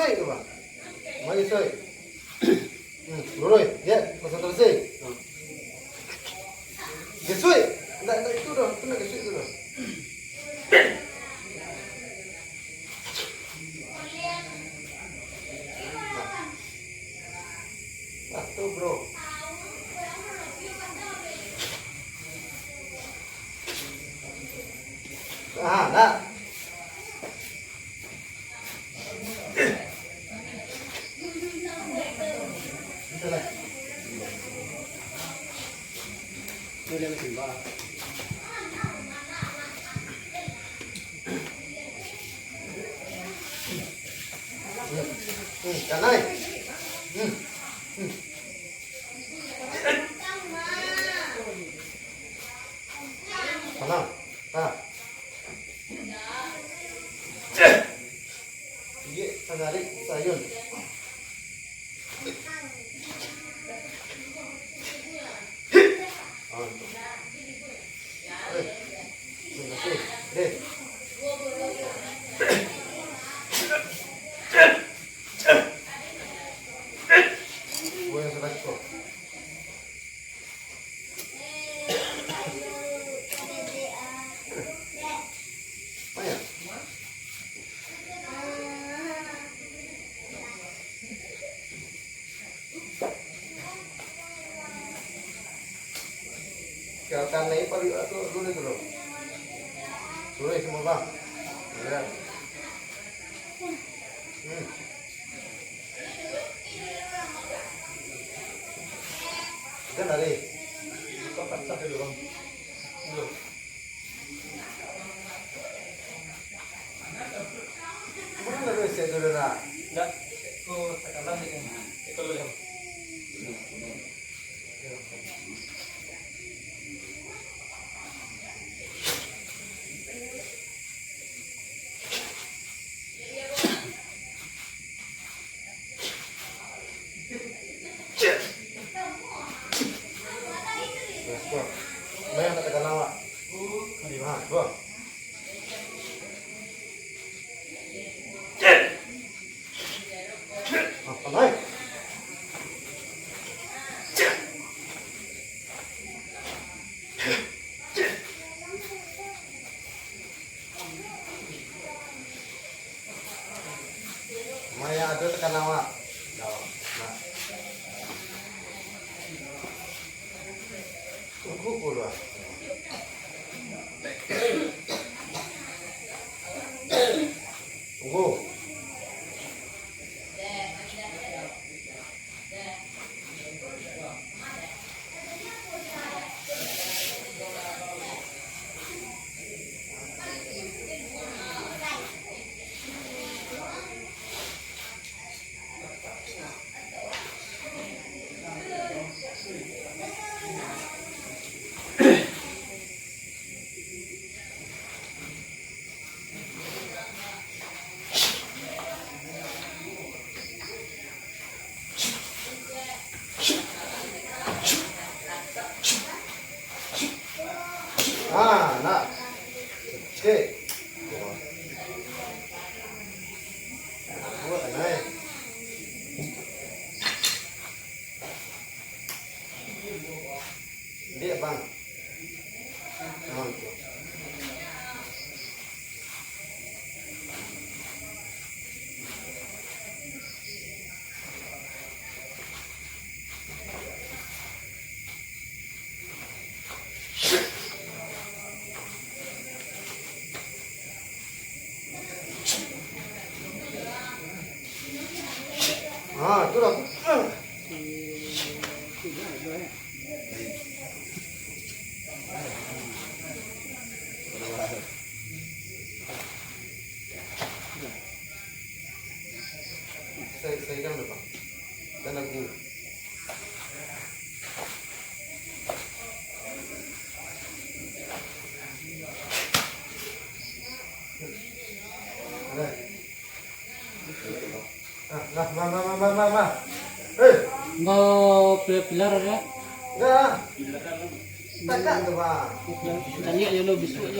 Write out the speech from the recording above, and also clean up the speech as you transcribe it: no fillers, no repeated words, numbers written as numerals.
soy tu bang. Mari soy. Lurus, ya, konsentrasi. Gesui. Enggak itu dong, kena gesui itu dong. Nah, tuh bro. Nah. Đây là thử ba. Cả này. Tenang. Gigi tarik sayun. Karena ini paling dulu itu loh. Dulu semua bang. Ya. Kita lari. Kau kacau dulu bang. Dulu. Mana lari saya dulu nak? Enggak. Kau tekan lagi kan? Itu dulu. Bayang tekan lawak. Nah, buang. Naik. Maya ada tekan lawak. Nah. Tunggu dulu. Tunggu. Nah. Oke. Buat naik. Dia bang. Itu dah. Saya kan lupa. Dan lagi. Nah. Mau pilar ya? Enggak. Tekan tuh, Bang. Tanya ya lo besok.